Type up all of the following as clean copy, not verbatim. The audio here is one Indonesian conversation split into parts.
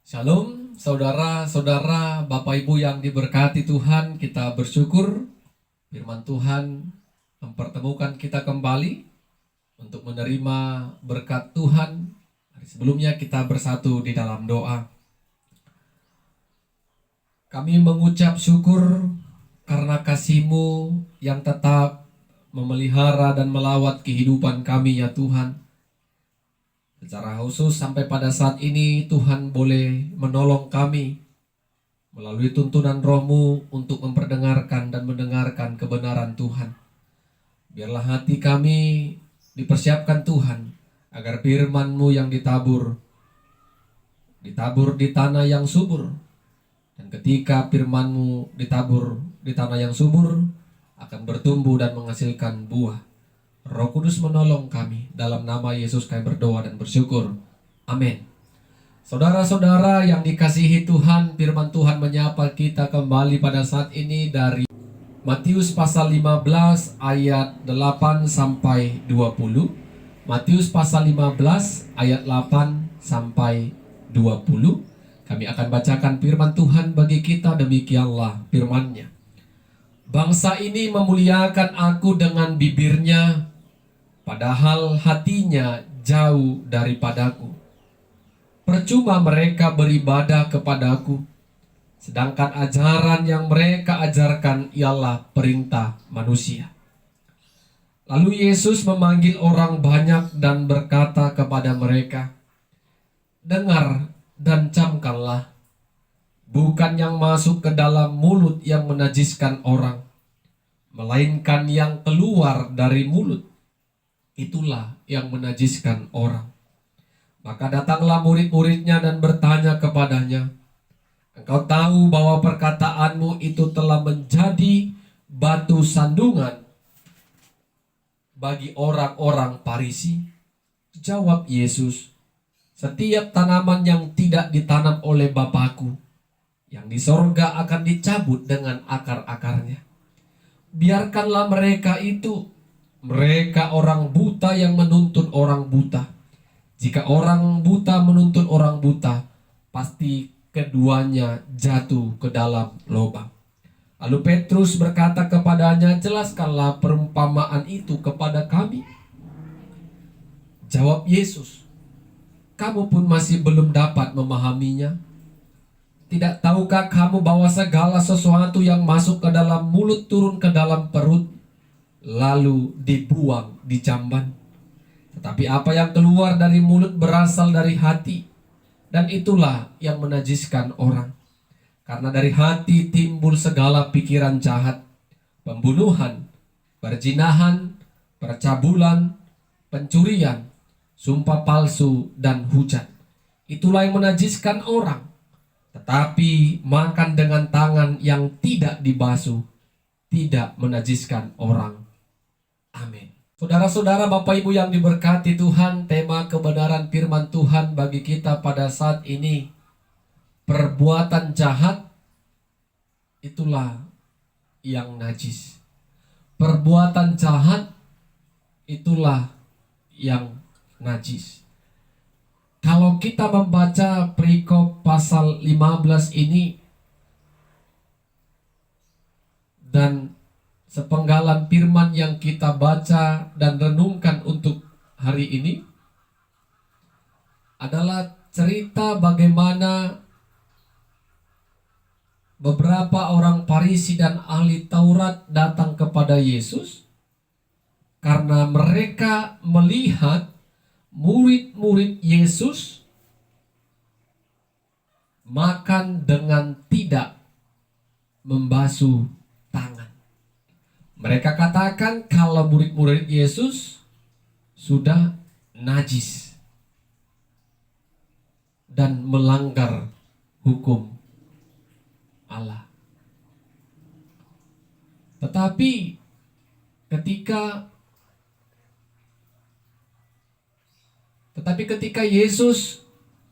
Shalom, saudara-saudara, Bapak Ibu yang diberkati Tuhan. Kita bersyukur firman Tuhan mempertemukan kita kembali untuk menerima berkat Tuhan. Sebelumnya kita bersatu di dalam doa. Kami mengucap syukur karena kasih-Mu yang tetap memelihara dan melawat kehidupan kami ya Tuhan. Secara khusus sampai pada saat ini Tuhan boleh menolong kami melalui tuntunan Roh-Mu untuk memperdengarkan dan mendengarkan kebenaran Tuhan. Biarlah hati kami dipersiapkan Tuhan agar firman-Mu yang ditabur di tanah yang subur. Dan ketika firman-Mu ditabur di tanah yang subur akan bertumbuh dan menghasilkan buah. Roh Kudus menolong kami. Dalam nama Yesus kami berdoa dan bersyukur. Amin. Saudara-saudara yang dikasihi Tuhan, firman Tuhan menyapa kita kembali pada saat ini dari Matius pasal 15 ayat 8 sampai 20. Matius pasal 15 ayat 8 sampai 20. Kami akan bacakan firman Tuhan bagi kita, demikianlah firman-Nya. Bangsa ini memuliakan aku dengan bibirnya, padahal hatinya jauh daripadaku. Percuma mereka beribadah kepadaku, sedangkan ajaran yang mereka ajarkan ialah perintah manusia. Lalu Yesus memanggil orang banyak dan berkata kepada mereka, "Dengar dan camkanlah, bukan yang masuk ke dalam mulut yang menajiskan orang, melainkan yang keluar dari mulut. Itulah yang menajiskan orang." Maka datanglah murid-muridnya dan bertanya kepadanya, "Engkau tahu bahwa perkataanmu itu telah menjadi batu sandungan bagi orang-orang Farisi?" Jawab Yesus, "Setiap tanaman yang tidak ditanam oleh Bapakku yang di sorga akan dicabut dengan akar-akarnya. Biarkanlah mereka itu. Mereka orang buta yang menuntun orang buta. Jika orang buta menuntun orang buta, pasti keduanya jatuh ke dalam lubang." Lalu Petrus berkata kepadanya, "Jelaskanlah perumpamaan itu kepada kami." Jawab Yesus, "Kamu pun masih belum dapat memahaminya? Tidak tahukah kamu bahwa segala sesuatu yang masuk ke dalam mulut turun ke dalam perut, lalu dibuang di jamban? Tetapi apa yang keluar dari mulut berasal dari hati, dan itulah yang menajiskan orang. Karena dari hati timbul segala pikiran jahat, pembunuhan, perzinahan, percabulan, pencurian, sumpah palsu, dan hujat. Itulah yang menajiskan orang. Tetapi makan dengan tangan yang tidak dibasuh tidak menajiskan orang." Amin. Saudara-saudara, Bapak Ibu yang diberkati Tuhan, tema kebenaran firman Tuhan bagi kita pada saat ini, perbuatan jahat itulah yang najis. Perbuatan jahat itulah yang najis. Kalau kita membaca perikop pasal 15 ini dan sepenggalan firman yang kita baca dan renungkan untuk hari ini adalah cerita bagaimana beberapa orang Farisi dan ahli Taurat datang kepada Yesus karena mereka melihat murid-murid Yesus makan dengan tidak membasuh tangan. Mereka katakan kalau murid-murid Yesus sudah najis dan melanggar hukum Allah. Tetapi ketika Yesus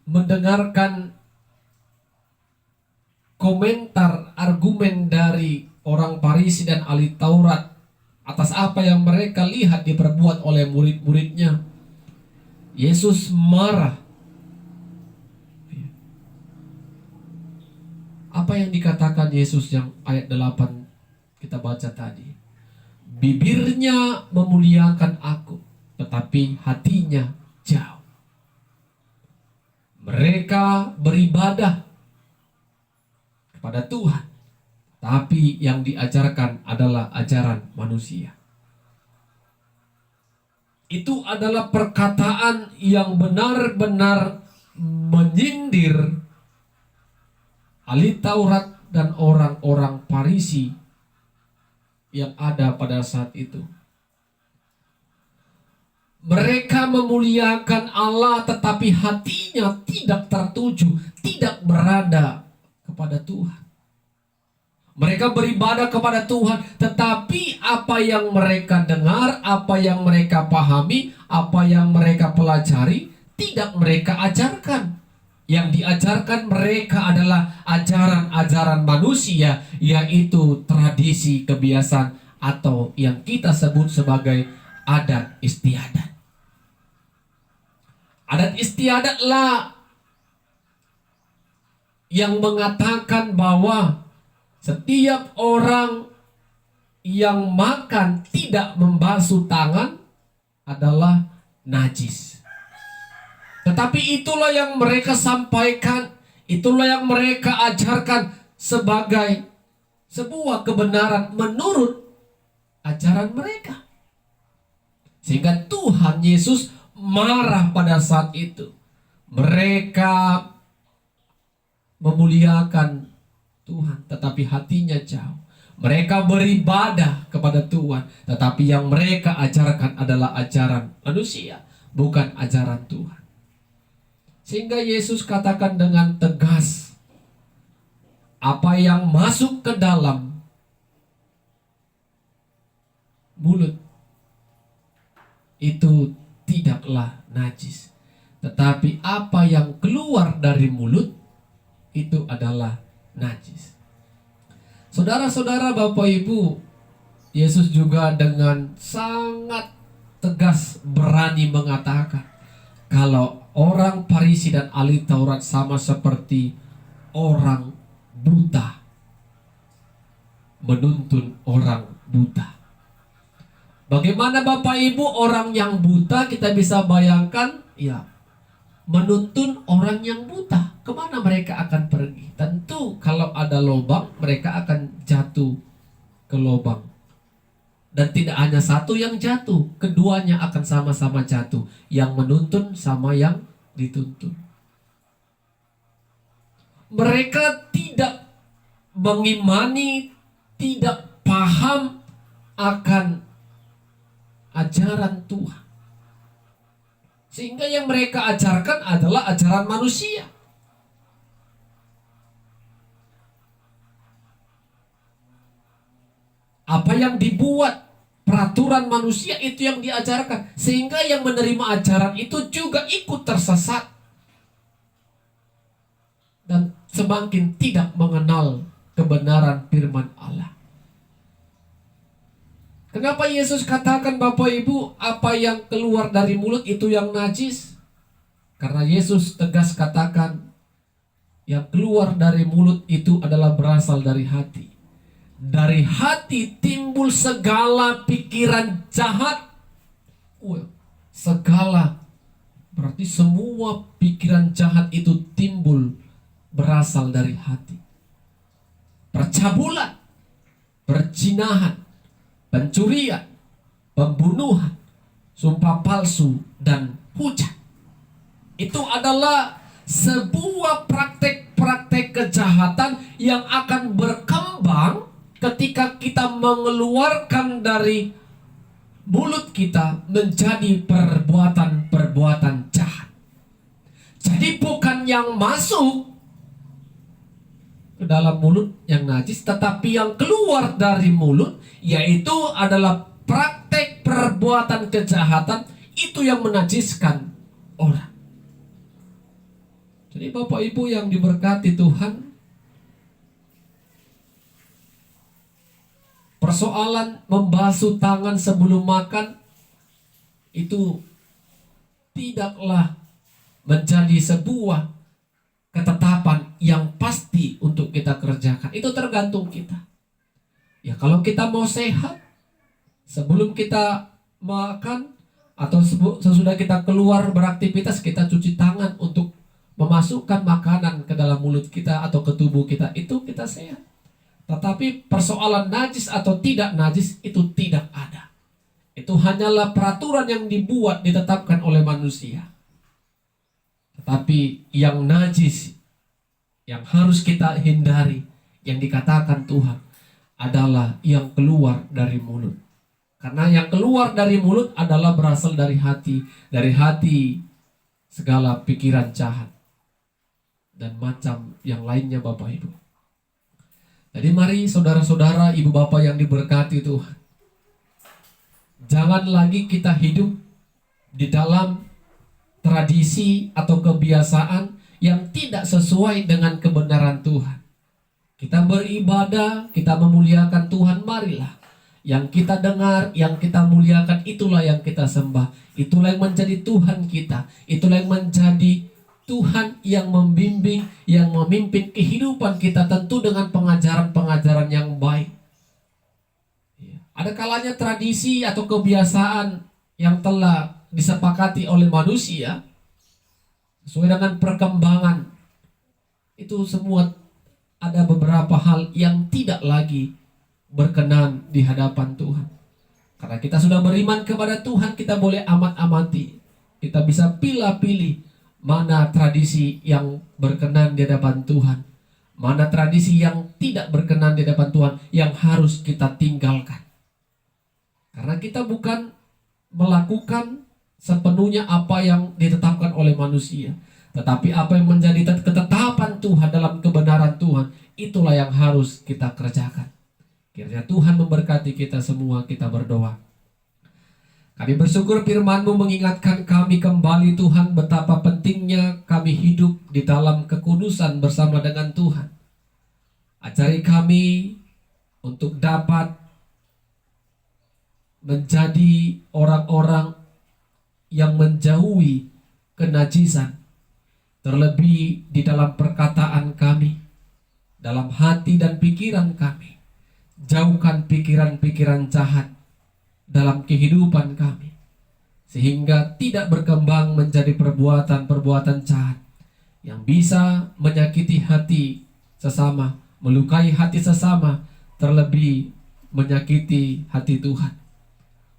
mendengarkan komentar argumen dari orang Farisi dan ahli Taurat atas apa yang mereka lihat diperbuat oleh murid-muridnya, Yesus marah. Apa yang dikatakan Yesus yang ayat 8 kita baca tadi? Bibirnya memuliakan aku, tetapi hatinya jauh. Mereka beribadah kepada Tuhan, tapi yang diajarkan adalah ajaran manusia. Itu adalah perkataan yang benar-benar menyindir ahli Taurat dan orang-orang Farisi yang ada pada saat itu. Mereka memuliakan Allah, tetapi hatinya tidak tertuju, tidak berada kepada Tuhan. Mereka beribadah kepada Tuhan, tetapi apa yang mereka dengar, apa yang mereka pahami, apa yang mereka pelajari, tidak mereka ajarkan. Yang diajarkan mereka adalah ajaran-ajaran manusia, yaitu tradisi, kebiasaan, atau yang kita sebut sebagai adat istiadat. Adat istiadatlah yang mengatakan bahwa setiap orang yang makan tidak membasuh tangan adalah najis. Tetapi itulah yang mereka sampaikan, itulah yang mereka ajarkan sebagai sebuah kebenaran menurut ajaran mereka. Sehingga Tuhan Yesus marah pada saat itu. Mereka memuliakan Tuhan, tetapi hatinya jauh. Mereka beribadah kepada Tuhan, tetapi yang mereka ajarkan adalah ajaran manusia, bukan ajaran Tuhan. Sehingga Yesus katakan dengan tegas, apa yang masuk ke dalam mulut itu tidaklah najis, tetapi apa yang keluar dari mulut itu adalah najis. Saudara-saudara, Bapak Ibu, Yesus juga dengan sangat tegas berani mengatakan kalau orang Farisi dan ahli Taurat sama seperti orang buta menuntun orang buta. Bagaimana Bapak Ibu orang yang buta, kita bisa bayangkan, ya, menuntun orang yang buta. Kemana mereka akan pergi? Tentu kalau ada lubang, mereka akan jatuh ke lubang. Dan tidak hanya satu yang jatuh, keduanya akan sama-sama jatuh. Yang menuntun sama yang dituntun. Mereka tidak mengimani, tidak paham akan ajaran Tuhan. Sehingga yang mereka ajarkan adalah ajaran manusia. Apa yang dibuat peraturan manusia itu yang diajarkan, sehingga yang menerima ajaran itu juga ikut tersesat dan semakin tidak mengenal kebenaran firman Allah. Kenapa Yesus katakan Bapak Ibu, apa yang keluar dari mulut itu yang najis? Karena Yesus tegas katakan yang keluar dari mulut itu adalah berasal dari hati. Dari hati timbul segala pikiran jahat. Segala, berarti semua pikiran jahat itu timbul berasal dari hati. Percabulan, perzinahan, pencurian, pembunuhan, sumpah palsu, dan hujat. Itu adalah sebuah praktek-praktek kejahatan yang akan berkembang ketika kita mengeluarkan dari mulut kita menjadi perbuatan-perbuatan jahat. Jadi bukan yang masuk ke dalam mulut yang najis, tetapi yang keluar dari mulut, yaitu adalah praktek perbuatan kejahatan, itu yang menajiskan orang. Jadi Bapak Ibu yang diberkati Tuhan, persoalan membasuh tangan sebelum makan itu tidaklah menjadi sebuah ketetapan yang pasti untuk kita kerjakan. tergantung kita. Ya kalau kita mau sehat, sebelum kita makan atau sesudah kita keluar beraktivitas, kita cuci tangan untuk memasukkan makanan ke dalam mulut kita atau ke tubuh kita, itu kita sehat. Tetapi persoalan najis atau tidak najis itu tidak ada. Itu hanyalah peraturan yang dibuat, ditetapkan oleh manusia. Tetapi yang najis, yang harus kita hindari, yang dikatakan Tuhan, adalah yang keluar dari mulut. Karena yang keluar dari mulut adalah berasal dari hati. Dari hati segala pikiran jahat dan macam yang lainnya, Bapak Ibu. Jadi mari saudara-saudara, ibu bapak yang diberkati Tuhan, jangan lagi kita hidup di dalam tradisi atau kebiasaan yang tidak sesuai dengan kebenaran Tuhan. Kita beribadah, kita memuliakan Tuhan, marilah yang kita dengar, yang kita muliakan, itulah yang kita sembah. Itulah yang menjadi Tuhan kita. Itulah yang menjadi Tuhan yang membimbing, yang memimpin kehidupan kita, tentu dengan pengajaran-pengajaran yang baik. Ada kalanya tradisi atau kebiasaan yang telah disepakati oleh manusia sesuai dengan perkembangan, itu semua ada beberapa hal yang tidak lagi berkenan di hadapan Tuhan. Karena kita sudah beriman kepada Tuhan, kita boleh amat-amati, kita bisa pilih-pilih mana tradisi yang berkenan di hadapan Tuhan, mana tradisi yang tidak berkenan di hadapan Tuhan, yang harus kita tinggalkan. Karena kita bukan melakukan sepenuhnya apa yang ditetapkan oleh manusia, tetapi apa yang menjadi ketetapan Tuhan dalam kebenaran Tuhan, itulah yang harus kita kerjakan. Kiranya Tuhan memberkati kita semua. Kita berdoa. Kami bersyukur firman-Mu mengingatkan kami kembali Tuhan, betapa pentingnya kami hidup di dalam kekudusan bersama dengan Tuhan. Ajari kami untuk dapat menjadi orang-orang yang menjauhi kenajisan, terlebih di dalam perkataan kami, dalam hati dan pikiran kami. Jauhkan pikiran-pikiran jahat dalam kehidupan kami, sehingga tidak berkembang menjadi perbuatan-perbuatan jahat yang bisa menyakiti hati sesama, melukai hati sesama, terlebih menyakiti hati Tuhan.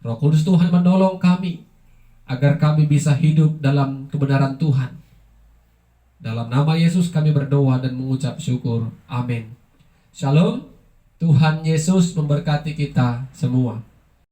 Roh Kudus Tuhan menolong kami agar kami bisa hidup dalam kebenaran Tuhan. Dalam nama Yesus kami berdoa dan mengucap syukur. Amin. Shalom. Tuhan Yesus memberkati kita semua.